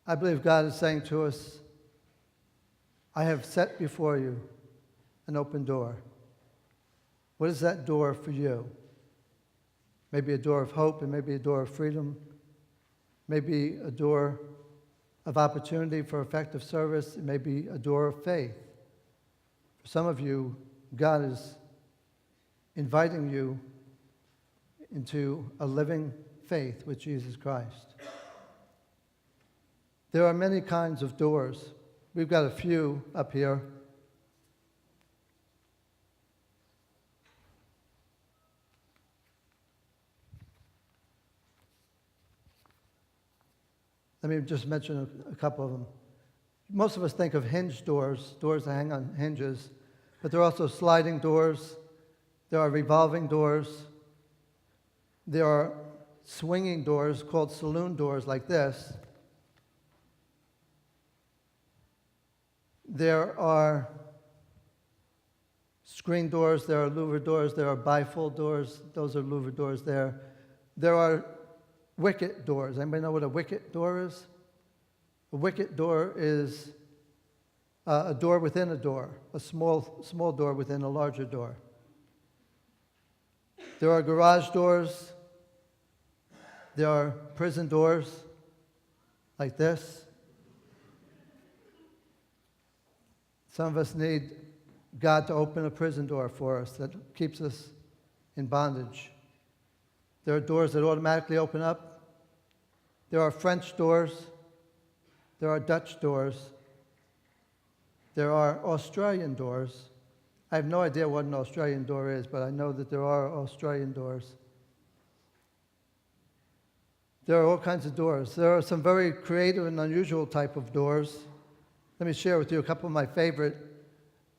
I believe God is saying to us, I have set before you an open door. What is that door for you? Maybe a door of hope, and maybe a door of freedom, maybe a door of opportunity for effective service, it may be a door of faith. For some of you, God is inviting you into a living faith with Jesus Christ. There are many kinds of doors. We've got a few up here. Let me just mention a couple of them. Most of us think of hinge doors, doors that hang on hinges, but there are also sliding doors. There are revolving doors. There are swinging doors called saloon doors like this. There are screen doors, there are louver doors, there are bifold doors. Those are louver doors there. There are wicket doors. Anybody know what a wicket door is? A wicket door is a door within a door, a small door within a larger door. There are garage doors. There are prison doors like this. Some of us need God to open a prison door for us that keeps us in bondage. There are doors that automatically open up. There are French doors. There are Dutch doors. There are Australian doors. I have no idea what an Australian door is, but I know that there are Australian doors. There are all kinds of doors. There are some very creative and unusual type of doors. Let me share with you a couple of my favorite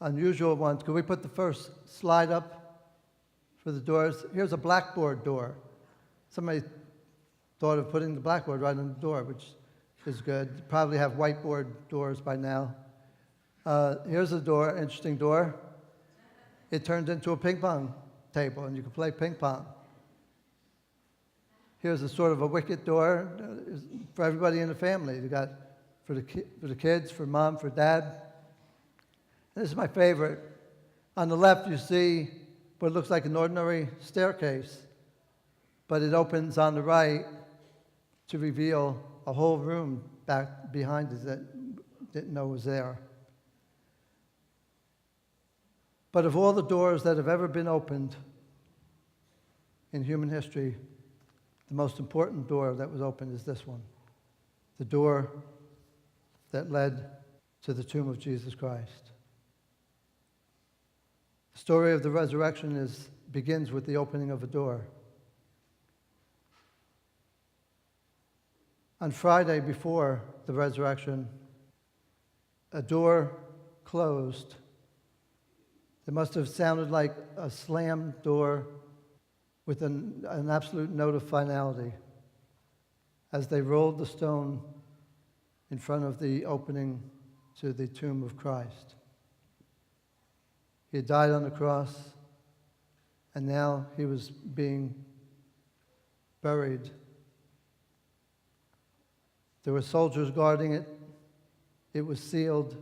unusual ones. Could we put the first slide up for the doors? Here's a blackboard door. Somebody thought of putting the blackboard right on the door, which is good. You probably have whiteboard doors by now. Here's a door, interesting door. It turns into a ping pong table, and you can play ping pong. Here's a sort of a wicket door for everybody in the family. You got for the kids, for mom, for dad. And this is my favorite. On the left, you see what looks like an ordinary staircase, but it opens on the right to reveal a whole room back behind it that didn't know was there. But of all the doors that have ever been opened in human history, the most important door that was opened is this one, the door that led to the tomb of Jesus Christ. The story of the resurrection begins with the opening of a door. On Friday before the resurrection, a door closed. It must have sounded like a slammed door with an absolute note of finality as they rolled the stone in front of the opening to the tomb of Christ. He had died on the cross, and now he was being buried. There were soldiers guarding it. It was sealed.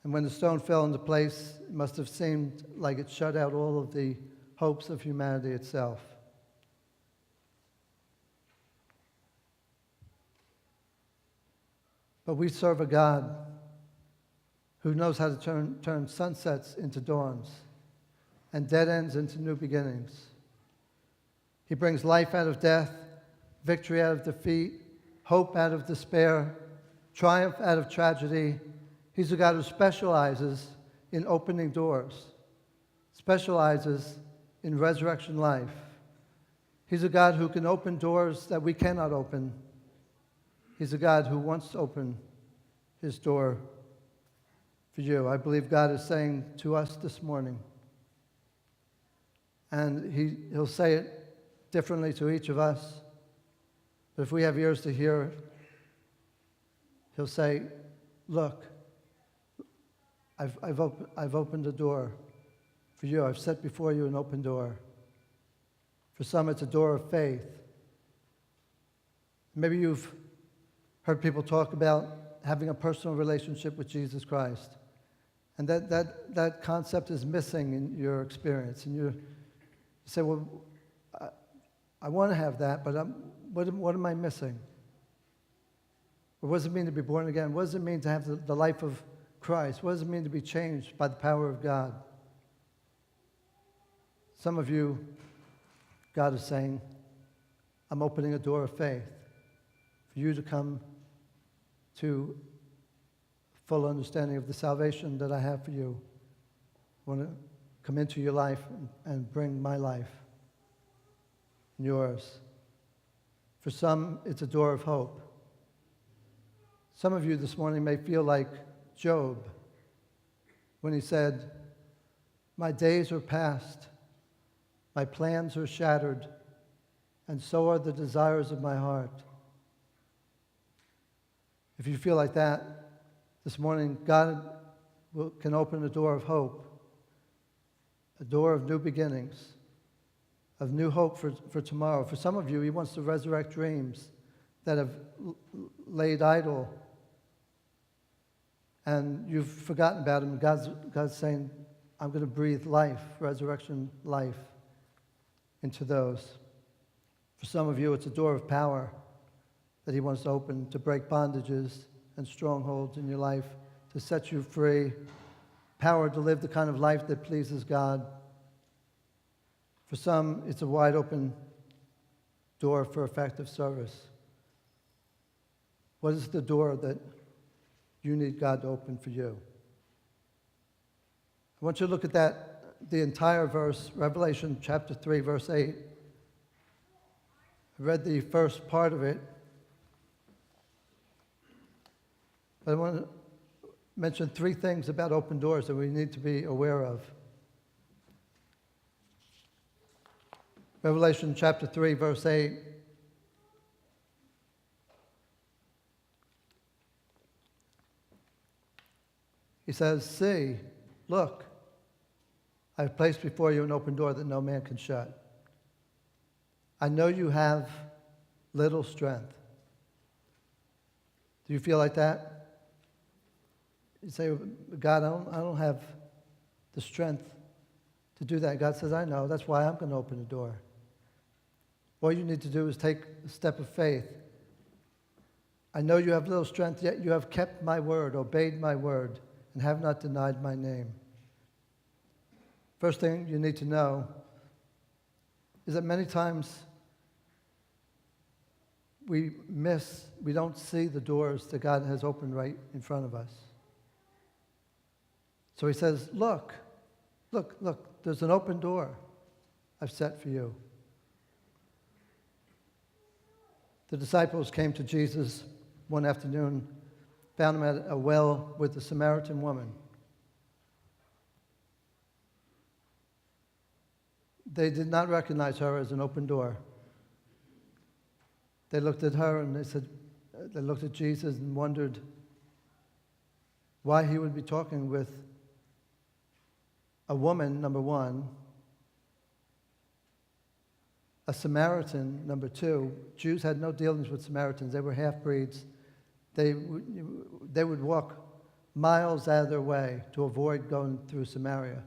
And when the stone fell into place, it must have seemed like it shut out all of the hopes of humanity itself. But we serve a God who knows how to turn sunsets into dawns and dead ends into new beginnings. He brings life out of death, victory out of defeat, hope out of despair, triumph out of tragedy. He's a God who specializes in opening doors, specializes in resurrection life. He's a God who can open doors that we cannot open. He's a God who wants to open his door for you. I believe God is saying to us this morning, and he'll say it differently to each of us, but if we have ears to hear it, he'll say, look, I've opened a door for you. I've set before you an open door. For some, it's a door of faith. Maybe you've Heard people talk about having a personal relationship with Jesus Christ. And that concept is missing in your experience. And you say, well, I want to have that, but what am I missing? What does it mean to be born again? What does it mean to have the life of Christ? What does it mean to be changed by the power of God? Some of you, God is saying, I'm opening a door of faith for you to come to full understanding of the salvation that I have for you. I want to come into your life and bring my life and yours. For some, it's a door of hope. Some of you this morning may feel like Job when he said, my days are past, my plans are shattered, and so are the desires of my heart. If you feel like that, this morning God can open a door of hope, a door of new beginnings, of new hope for tomorrow. For some of you, he wants to resurrect dreams that have laid idle, and you've forgotten about them. God's saying, I'm going to breathe life, resurrection life, into those. For some of you, it's a door of power that he wants to open to break bondages and strongholds in your life, to set you free, power to live the kind of life that pleases God. For some, it's a wide open door for effective service. What is the door that you need God to open for you? I want you to look at the entire verse, Revelation chapter 3, verse 8. I read the first part of it, but I want to mention three things about open doors that we need to be aware of. Revelation chapter 3, verse 8. He says, see, look, I've placed before you an open door that no man can shut. I know you have little strength. Do you feel like that? You say, God, I don't have the strength to do that. God says, I know. That's why I'm going to open the door. All you need to do is take a step of faith. I know you have little strength, yet you have kept my word, obeyed my word, and have not denied my name. First thing you need to know is that many times we don't see the doors that God has opened right in front of us. So he says, look, there's an open door I've set for you. The disciples came to Jesus one afternoon, found him at a well with a Samaritan woman. They did not recognize her as an open door. They looked at her and they looked at Jesus and wondered why he would be talking with a woman, number one, a Samaritan, number two. Jews had no dealings with Samaritans. They were half-breeds. They would walk miles out of their way to avoid going through Samaria.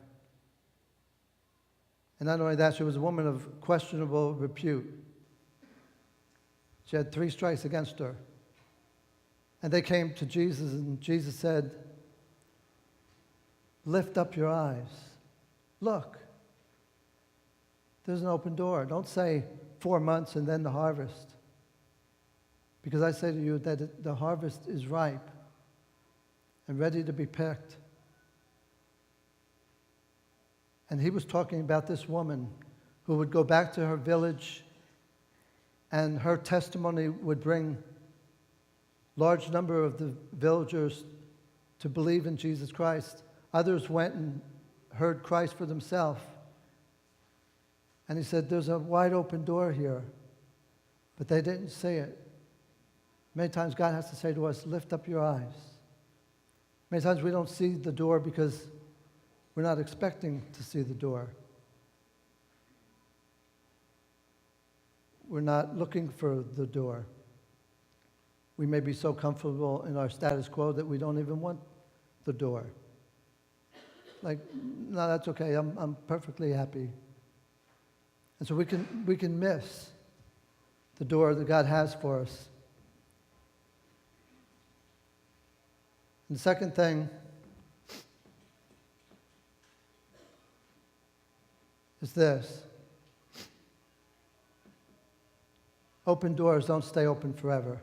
And not only that, she was a woman of questionable repute. She had 3 strikes against her. And they came to Jesus, and Jesus said, lift up your eyes. Look, there's an open door. Don't say 4 months and then the harvest. Because I say to you that the harvest is ripe and ready to be picked. And he was talking about this woman who would go back to her village, and her testimony would bring large number of the villagers to believe in Jesus Christ. Others went and heard Christ for themselves. And he said, there's a wide open door here, but they didn't see it. Many times God has to say to us, lift up your eyes. Many times we don't see the door because we're not expecting to see the door. We're not looking for the door. we may be so comfortable in our status quo that we don't even want the door. Like, no, that's okay. I'm perfectly happy. And so we can miss the door that God has for us. And the second thing is this. Open doors don't stay open forever.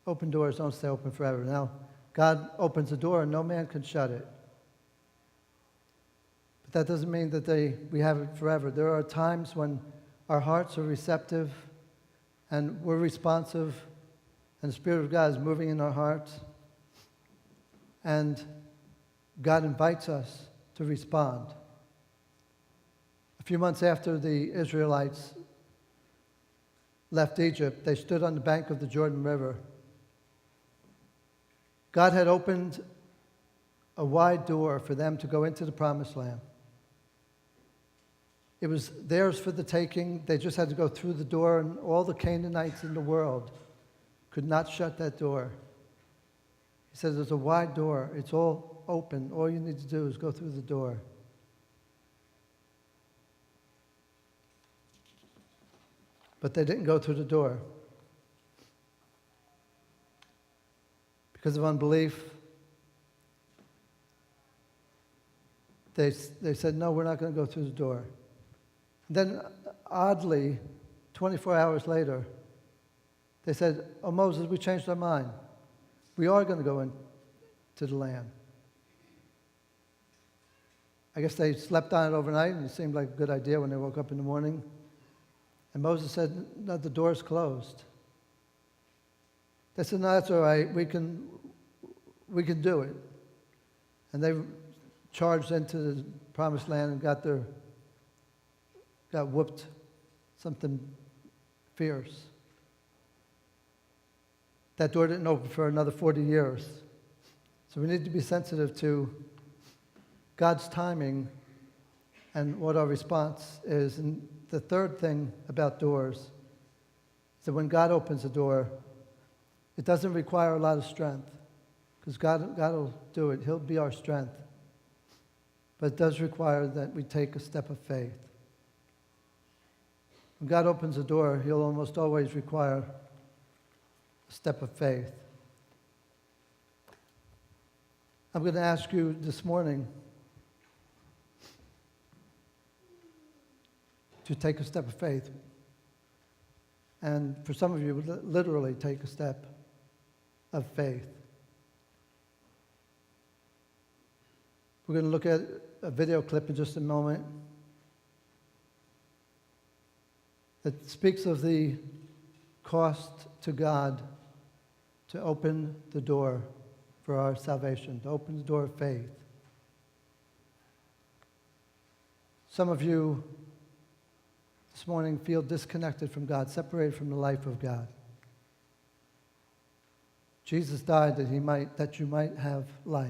Open doors don't stay open forever. Now, God opens a door and no man can shut it. But that doesn't mean that we have it forever. There are times when our hearts are receptive and we're responsive and the Spirit of God is moving in our hearts. And God invites us to respond. A few months after the Israelites left Egypt, they stood on the bank of the Jordan River. God had opened a wide door for them to go into the Promised Land. It was theirs for the taking. They just had to go through the door, and all the Canaanites in the world could not shut that door. He says there's a wide door. It's all open. All you need to do is go through the door. But they didn't go through the door. Because of unbelief, they said, no, we're not going to go through the door. And then, oddly, 24 hours later, they said, oh, Moses, we changed our mind. We are going to go into the land. I guess they slept on it overnight, and it seemed like a good idea when they woke up in the morning. And Moses said, no, the door's closed. They said, no, that's all right. We can do it. And they charged into the Promised Land and got whooped, something fierce. That door didn't open for another 40 years. So we need to be sensitive to God's timing and what our response is. And the third thing about doors is that when God opens a door, it doesn't require a lot of strength, because God will do it. He'll be our strength. But it does require that we take a step of faith. When God opens a door, He'll almost always require a step of faith. I'm going to ask you this morning to take a step of faith. And for some of you, literally take a step of faith. We're going to look at a video clip in just a moment that speaks of the cost to God to open the door for our salvation, to open the door of faith. Some of you this morning feel disconnected from God, separated from the life of God. Jesus died that you might have life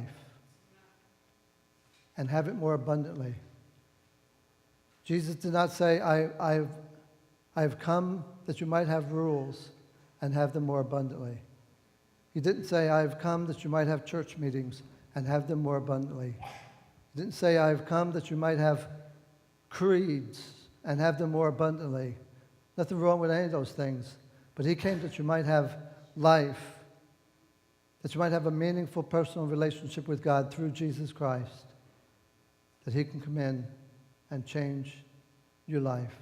and have it more abundantly. Jesus did not say, I've come that you might have rules and have them more abundantly. He didn't say, I've come that you might have church meetings and have them more abundantly. He didn't say, I've come that you might have creeds and have them more abundantly. Nothing wrong with any of those things. But He came that you might have life, that you might have a meaningful personal relationship with God through Jesus Christ, that He can come in and change your life.